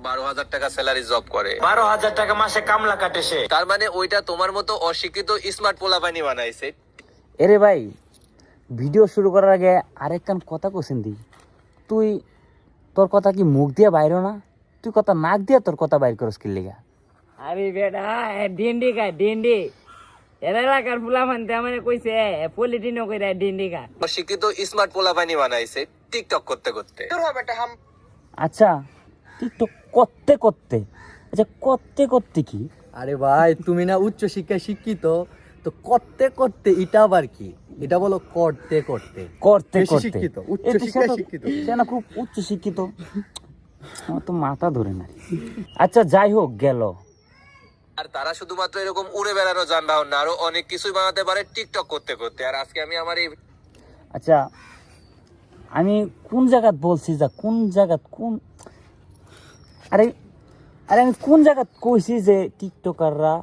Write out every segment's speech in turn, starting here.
12,000 টাকা salary job করে, 12,000 টাকা মাসে কামলা কাটে সে। তার মানে ওইটা তোমার মতো অশিক্ষিত স্মার্ট পোলাপানি বানাইছে। এরে ভাই, ভিডিও শুরু করার আগে আরেক কান কথা কোসেন দি। তুই তোর কথা কি মুখ দিয়ে বাইরো না? তুই কথা নাক দিয়ে তোর কথা বাইর করস কি লিগা? আরে বেটা ডিন্ডি খায় ডিন্ডি, এর এলাকার ফুলা মানতে মানে কইছে পলিটিনও কইরা ডিন্ডি খা। অশিক্ষিত স্মার্ট পোলাপানি বানাইছে টিকটক করতে করতে। আচ্ছা, টিকটক করতে করতে, আচ্ছা করতে করতে কি? আরে ভাই, তুমি না উচ্চ শিক্ষায় শিক্ষিত, তো করতে করতে এটা আবার কি? এটা বলো করতে করতে। করতে বেশি করতে শিক্ষিত, উচ্চ এই তো শিক্ষায় সে তো- শিক্ষিত। সে না খুব উচ্চ শিক্ষিত, আমার তো মাথা ধরে না। আচ্ছা যাই হোক গেল। আর তারা শুধুমাত্র এরকম উড়ে বেড়ানো যানবাহন না, আরো অনেক কিছুই বানাতে পারে টিকটক করতে করতে। আর আজকে আমি আমার এই আচ্ছা আমি কোন জায়গাত বলছি, যা কোন জায়গাত কোন, আরে আরে আমি কোন জায়গাত কইছি যে টিকটকাররা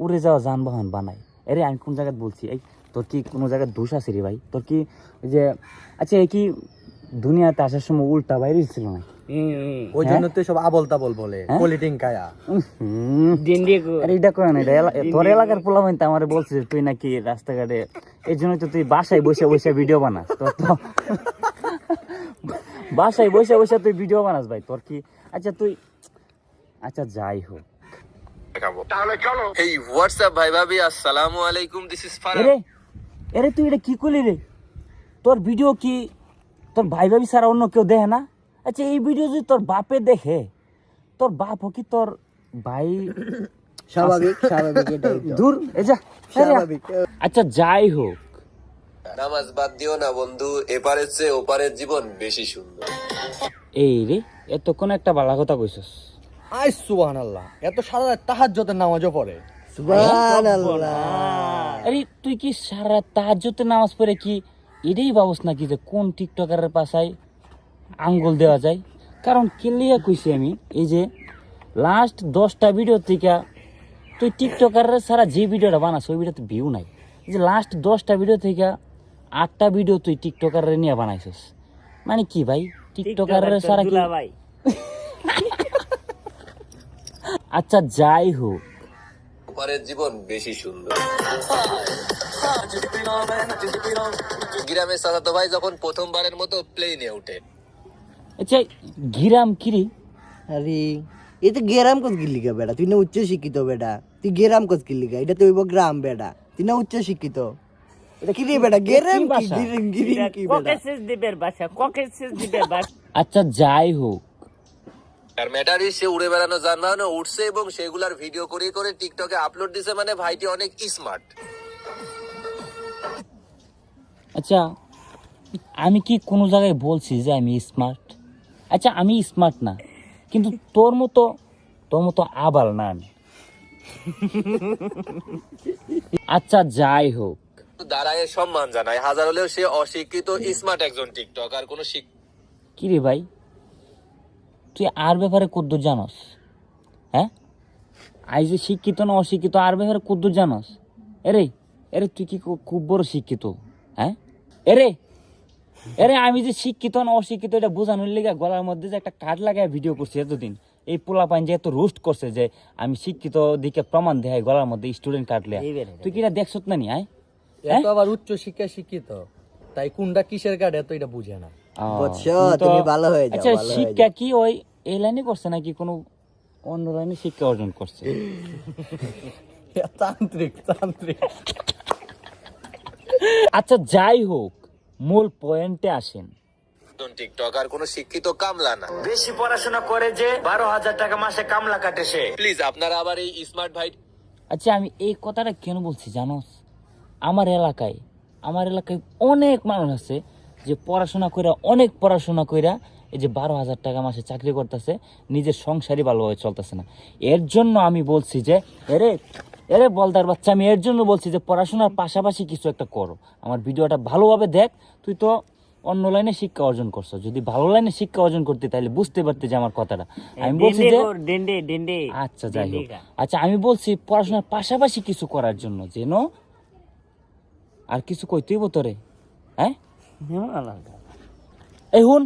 উড়ে যাওয়া যানবাহন বানায়? আরে আমি কোন জায়গাত বলছি? এই তোর কি কোনো জায়গায় দোষ আছে রে ভাই? তোর কি ওই যে, আচ্ছা এই কি দুনিয়াতে আসার সময় উল্টা বাইরে ছিল না? ওই জন্য তো সব আবল তাবল বলে, পলিটিং কায়া। ডিন্ডি কো আরে এটা কয় না, তোর এলাকার পোলা মাইন আমার বলছে যে তুই নাকি রাস্তাঘাটে, এই জন্যই তো তুই বাসায় বসে বসে ভিডিও বানাস। তোর তো বাসায় বসে বসে তুই ভিডিও বানাস ভাই, তোর কি? আচ্ছা তুই, আচ্ছা যাই হোক, দেখাবো। এই হোয়াটসঅ্যাপ ভাই ভাবি, আসসালামু আলাইকুম, দিস ইজ ফারাহ। এরে এরে তুই এটা কি করলি রে? তোর ভিডিও কি তোর ভাই ভাবি ছাড়া অন্য কেউ দেখে না? আচ্ছা এই ভিডিও যদি তোর বাপে দেখে, তোর বাপ কি তোর ভাই? স্বাভাবিক স্বাভাবিক, এটাই তো। দূর এ যা। স্বাভাবিক। আচ্ছা যাই হোক, নামাজ বাদ দিও না বন্ধু, এপারের চেয়ে ওপারের জীবন বেশি সুন্দর। এই রে এতক্ষণ একটা বালা কথা কইছস। আই সুবহানাল্লাহ, এত সারা রাত তাহাজ্জুদের নামাজও পড়ে। আরে তুই কি সারা তাহাজ্জুদের নামাজ পড়ে কি এটাই ভাবস নাকি যে কোন টিকটকারের পাশায় আঙ্গুল দেওয়া যায়? কারণ কেলিয়া কইছি আমি, এই যে লাস্ট 10টা ভিডিও থেকে তুই টিকটকারের সারা যে ভিডিওটা বানাস ওই ভিডিওতে ভিউ নাই। এই যে লাস্ট 10টা ভিডিও থেকে 8টা ভিডিও তুই টিকটকারের নিয়ে বানাইছিস, মানে কি ভাই? টিকটকারের সারা কি? ভাই আচ্ছা যাই হোক, ওপারের জীবন বেশি সুন্দর। গ্রামের চাচাতো ভাই যখন প্রথমবারের মতো প্লেনে ওঠে, আচ্ছা গিরাম কিরি? আরে এ তো গেরাম কস গিল্লিগা বেটা, তুই না উচ্চ শিক্ষিত বেটা, তুই গেরাম কস গিল্লিগা? এটা তো হইব গ্রাম বেটা, তুই না উচ্চ শিক্ষিত। এটা কি রে বেটা, গেরাম কি ভাষা? গিরিং গিরিং কি বেটা? ককেসেস দ্বীপের ভাষা, ককেসেস দ্বীপের ভাষা। আচ্ছা যাই হোক, আর ম্যাটারই সে উড়ে বেড়ানো যানবাহনে উঠছে এবং সেগুলার ভিডিও করে করে টিকটকে আপলোড দিছে, মানে ভাইটি অনেক স্মার্ট। আচ্ছা আমি কি কোনো জায়গায় বলছি যে আমি স্মার্ট? আচ্ছা আমি স্মার্ট না, কিন্তু তোর মতো আবাল না আমি। আচ্ছা যাই হোক, দাঁড়ায় সম্মান জানায়, হাজার হলেও সে অশিক্ষিত স্মার্ট একজন টিকটক। আর কোনো কি রে ভাই, তুই আর ব্যাপারে কদ্দূর জানস? হ্যাঁ, আই যে শিক্ষিত না অশিক্ষিত আর ব্যাপারে কদ্দূর জানস? এরে এরে তুই কি খুব বড় শিক্ষিত? হ্যাঁ এরে এরে আমি যে শিক্ষিত না অশিক্ষিত এটা বোঝানোর লেগে গলার মধ্যে যে একটা কার্ড লাগায় ভিডিও করছি এতদিন, এই পোলা পাইন যে এত রোস্ট করছে যে আমি শিক্ষিত দিকে প্রমাণ দেয় গলার মধ্যে স্টুডেন্ট কার্ড লেয়া, তুই কি এটা দেখছত না নি? এত আবার উচ্চ শিক্ষায় শিক্ষিত, তাই কোনটা কিসের কাটে তো এটা বুঝে না। বুঝছো, তুমি ভালো হয়ে যাও, আচ্ছা ভালো হয়ে শিক্ষা কি ওই এই লাইনে করছে নাকি কোনো অন্য লাইনে শিক্ষা অর্জন করছে? তান্ত্রিক তান্ত্রিক। আচ্ছা যাই হোক, মূল পয়েন্টে আসেন। টিকটক আর কোনো শিক্ষিত কামলা না। বেশি পড়াশোনা করে যে 12,000 টাকা মাসে কামলা কাটে সে। প্লিজ আপনারা আবার এই স্মার্ট ভাই। আচ্ছা আমি এই কথাটা কেন বলছি জানোস? আমার এলাকায় অনেক মানুষ আছে যে অনেক পড়াশোনা কইরা এই যে 12,000 টাকা মাসে চাকরি করতেছে, নিজের সংসারই ভালোভাবে চলতেছে না। এর জন্য আমি বলছি যে এরে বলদার বাচ্চা, আমি এর জন্য বলছি যে পড়াশোনার পাশাপাশি কিছু একটা করো। আমার ভিডিওটা ভালোভাবে দেখ, তুই তো অন্য লাইনে শিক্ষা অর্জন করছো, যদি ভালো লাইনে শিক্ষা অর্জন করতে তাহলে বুঝতে পারতে যে আমার কথাটা। আমি বলছি যে ডিন্ডি ডিন্ডি। আচ্ছা যাই হোক, আচ্ছা আমি বলছি পড়াশোনার পাশাপাশি কিছু করার জন্য, যেন আর কিছু কইতেইব তোরে। হ্যাঁ এই হুন,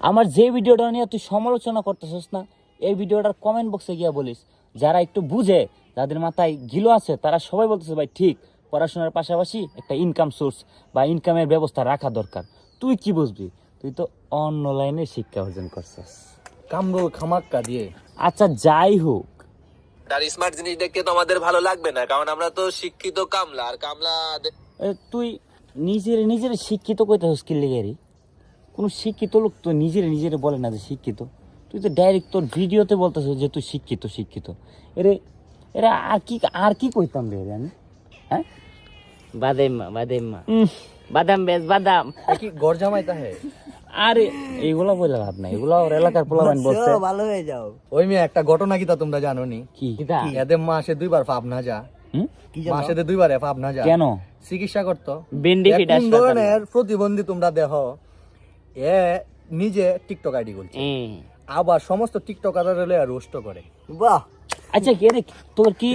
আমার যে ভিডিওটা নিয়ে তুই সমালোচনা করতেছিস না, এই ভিডিওটার কমেন্ট বক্সে গিয়া বলিস, যারা একটু বুঝে, যাদের মাথায় গিলো আছে, তারা সবাই বলতেছে ভাই ঠিক, পড়াশোনার পাশাপাশি একটা ইনকাম সোর্স বা ইনকামের ব্যবস্থা রাখা দরকার। তুই কি বুঝবি? তুই তো অন্য লাইনে শিক্ষা অর্জন করছিস। কামরুল খামাক্কা দিয়ে। আচ্ছা যাই হোক, আর স্মার্ট জিনিস দেখতে তো আমাদের ভালো লাগবে না, কারণ আমরা তো শিক্ষিত কামলা, আর কামলা তুই নিজের শিক্ষিত কইতেছিস কি লেগে রে? কোনো শিক্ষিত লোক তো নিজের বলে না যে শিক্ষিত। তুই তো ডাইরেক্ট তোর ভিডিওতে বলতেছিস যে তুই শিক্ষিত। এরে এরা আর কি কইতাম রে আমি? হ্যাঁ, বাদাম বেশ বাদাম। কি গড় জামাইতা হে? আরে এইগুলা বলে লাভ নাই, এগুলা ওর এলাকার পোলাবান বলছে। ভালো হয়ে যাও। ওই মেয়ে একটা ঘটনা কিতা তোমরা জানো নি? কি এদের মাসে 2 বার পাবনা যা। হুম? মাসে 2 বার পাবনা যা। কেন? চিকিৎসা করতো। বেন্ডি ফিট কোন ধরনের প্রতিবন্ধী তোমরা দেখো, এ নিজে টিকটক আইডি করছে, আবার সমস্ত টিকটকাররা রোস্ট করে। বাহ, আচ্ছা কে রে, তোর কি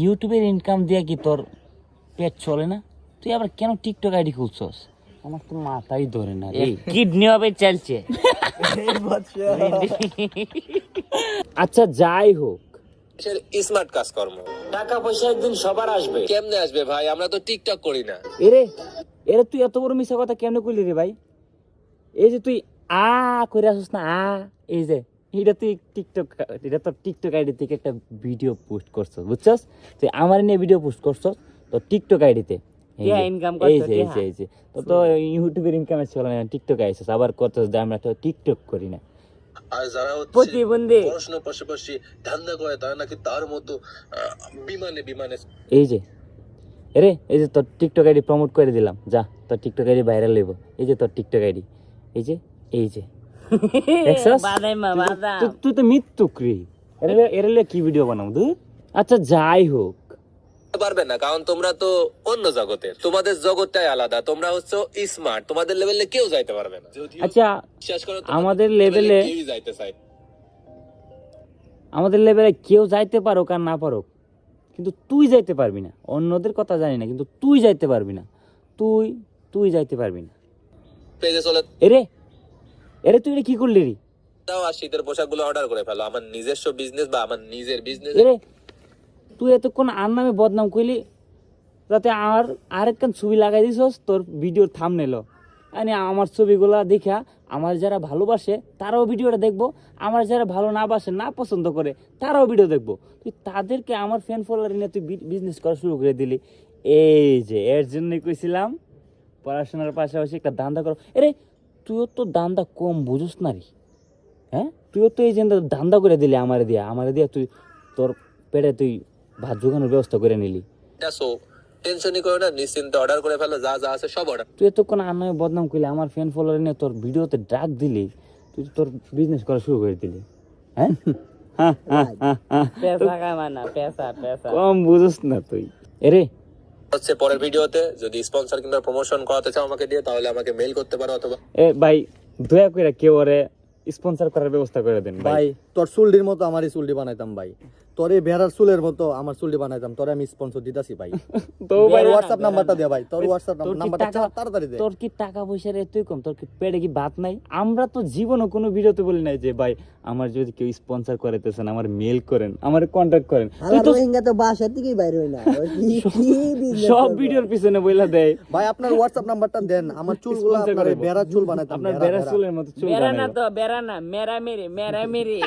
ইউটিউবের ইনকাম দিয়ে কি তোর পেট চলে না? তুই আবার কেন টিকটক আইডি খুলছস? আমার তো মাথাই ধরে না রে। কিডনি হবে চলছে। আচ্ছা যাই হোক, স্মার্ট কাজকর্ম। টাকা পয়সা একদিন সবার আসবে। কেমনে আসবে ভাই? আমরা তো টিকটক করি না। এরে তুই এত বড় মিশা কথা কেন কইলি রে ভাই? এই যে তুই করে আসছিস না, এই যে এটা তুই টিকটক আইডি থেকে একটা ভিডিও পোস্ট করছস, বুঝছস? তুই আমার নিয়ে ভিডিও পোস্ট করছস তো টিকটক আইডিতে। ইনকাম এই যে তো ইউটিউবের ইনকামে চলে না, টিকটক আইছস আবার করছস যে আমরা তো টিকটক করি না। আর যারা প্রতিবন্ধী পড়াশোনার পাশাপাশি ধান্দা করে, তারা নাকি তার মতো বিমানে এই যে তোর টিকটক আইডি প্রমোট করে দিলাম, যা তোর টিকটক আইডি ভাইরাল হইব। এই যে তোর টিকটক আইডি, এই যে দেখছস? তুই তো মৃত্যুক রে। এর কি ভিডিও বানাবো তুই? আচ্ছা যাই হোক, পারবে না, কারণ তোমরা তো অন্য জগতের, তোমাদের জগৎটাই আলাদা। তোমরা হচ্ছে স্মার্ট, তোমাদের লেভেলে কেউ যাইতে পারবে না। আচ্ছা বিশ্বাস করো, আমাদের লেভেলে কেউই যাইতে চাই। কেউ যাইতে পারুক আর না পারুক, কিন্তু তুই যাইতে পারবি না। অন্যদের কথা জানি না, কিন্তু তুই যাইতে পারবি না। তুই যাইতে পারবি না। পেজে চলে এরে তুই এটা কি করলি রে? দাও, আর শীতের পোশাকগুলো অর্ডার করে ফেলো। আমার নিজস্ব বিজনেস বা আমার নিজের বিজনেস। তুই এতক্ষণ আর নামে বদনাম কইলি, যাতে আরেকখান ছবি লাগাই দিছস তোর ভিডিওর থাম্বনেইল। আমার ছবিগুলা দেখা আমার যারা ভালোবাসে তারাও ভিডিওটা দেখবো, আমার যারা ভালো না বাসে, না পছন্দ করে, তারাও ভিডিও দেখবো। তুই তাদেরকে আমার ফ্যান ফলোয়ার নিয়ে তুই বিজনেস করা শুরু করে দিলি। এই যে এর জন্যই কইছিলাম পড়াশোনার পাশাপাশি একটা দান্দা করো। তুইও তো দান্দা কম বুঝুস না রে। হ্যাঁ, তুইও তো এই যে দান্দা করে দিলি আমারে দিয়া তুই তোর পেটে তুই ভাত জোগানোর ব্যবস্থা করে নিলি। টেনশনই করো না, নিশ্চিন্তে অর্ডার করে ফেলো, যা আছে সব অর্ডার। তুই এতক্ষণ আর নয় বদনাম করলি, আমার ফ্যান ফলোয়ার নিয়ে তোর ভিডিওতে ডাক দিলি, তুই তোর বিজনেস করা শুরু করে দিলি। হ্যাঁ, কম বুঝুস না তুই। হচ্ছে পরের ভিডিওতে যদি স্পন্সর কিংবা প্রমোশন করাতে চাও আমাকে দিয়ে, তাহলে আমাকে মেইল করতে পারো, অথবা ভাই দয়া করে কেউ ওরে স্পন্সর করার ব্যবস্থা করে দেন ভাই। তোর চুলডির মতো আমারই চুলডি বানাইতাম ভাই, তোর এই ভেড়ার চুলের মতো আমার চুলডি বানাইতাম, তোরে আমি স্পন্সর দিতাছি ভাই। তো ভাই হোয়াটসঅ্যাপ নাম্বারটা দে ভাই, তোর হোয়াটসঅ্যাপ নাম্বারটা তাড়াতাড়ি দে। তোর কি টাকা পয়সার এতই কম? তোর কি পেটে কি ভাত নাই? আমরা তো জীবনও কোনো ভিডিওতে বলি নাই যে ভাই আমার যদি কেউ স্পন্সর করাইতেছেন আমার মেল করেন, আমার কন্টাক্ট করেন। তুই তো রোহিঙ্গা তো বাসা থেকেই বাইরে হয় না, সব ভিডিওর পিছনে বইলা দেয়। ভাই আপনার হোয়াটসঅ্যাপ নাম্বারটা দেন, আমার চুলগুলো আপনার ভেড়ার চুল বানাইতাম। আপনার বেড়া চুলের মতো চুল বানাই। বেড়ানা মেরা মেরে।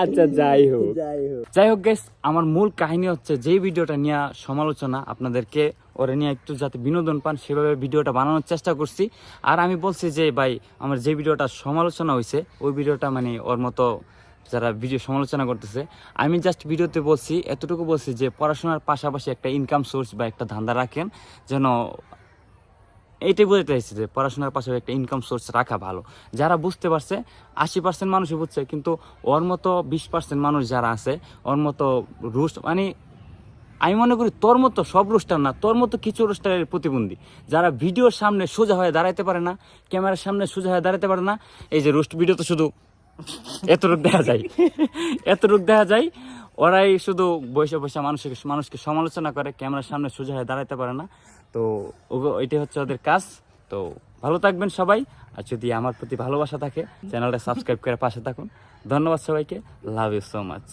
আচ্ছা যাই হোক গাইস, আমার মূল কাহিনী হচ্ছে যে ভিডিওটা নিয়ে সমালোচনা, আপনাদেরকে ওরা নিয়ে একটু যাতে বিনোদন পান সেভাবে ভিডিওটা বানানোর চেষ্টা করছি। আর আমি বলছি যে ভাই আমার যে ভিডিওটা সমালোচনা হয়েছে ওই ভিডিওটা মানে ওর মতো যারা ভিডিও সমালোচনা করতেছে, আমি জাস্ট ভিডিওতে বলছি, এতটুকু বলছি যে পড়াশোনার পাশাপাশি একটা ইনকাম সোর্স বা একটা ধান্দা রাখেন, যেন এইটাই বোঝাতে চাইছি যে পড়াশোনার পাশে একটা ইনকাম সোর্স রাখা ভালো। যারা বুঝতে পারছে 80% মানুষই বুঝছে, কিন্তু ওর মতো 20% মানুষ যারা আছে, ওর মতো রুস্ট, মানে আমি মনে করি তোর মতো সব রুস্টার না, তোর মতো কিছু রুস্টারের প্রতিবন্ধী যারা ভিডিওর সামনে সোজা হয়ে দাঁড়াইতে পারে না, ক্যামেরার সামনে সোজা হয়ে দাঁড়াতে পারে না। এই যে রুস্ট ভিডিও তো শুধু এতটুক দেখা যায়, ওরাই শুধু বসে মানুষকে সমালোচনা করে, ক্যামেরার সামনে সোজা হয়ে দাঁড়াইতে পারে না। তো এটাই হচ্ছে ওদের কাজ। তো ভালো থাকবেন সবাই, আর যদি আমার প্রতি ভালোবাসা থাকে চ্যানেলটা সাবস্ক্রাইব করে পাশে থাকুন। ধন্যবাদ সবাইকে, লাভ ইউ সো মাচ।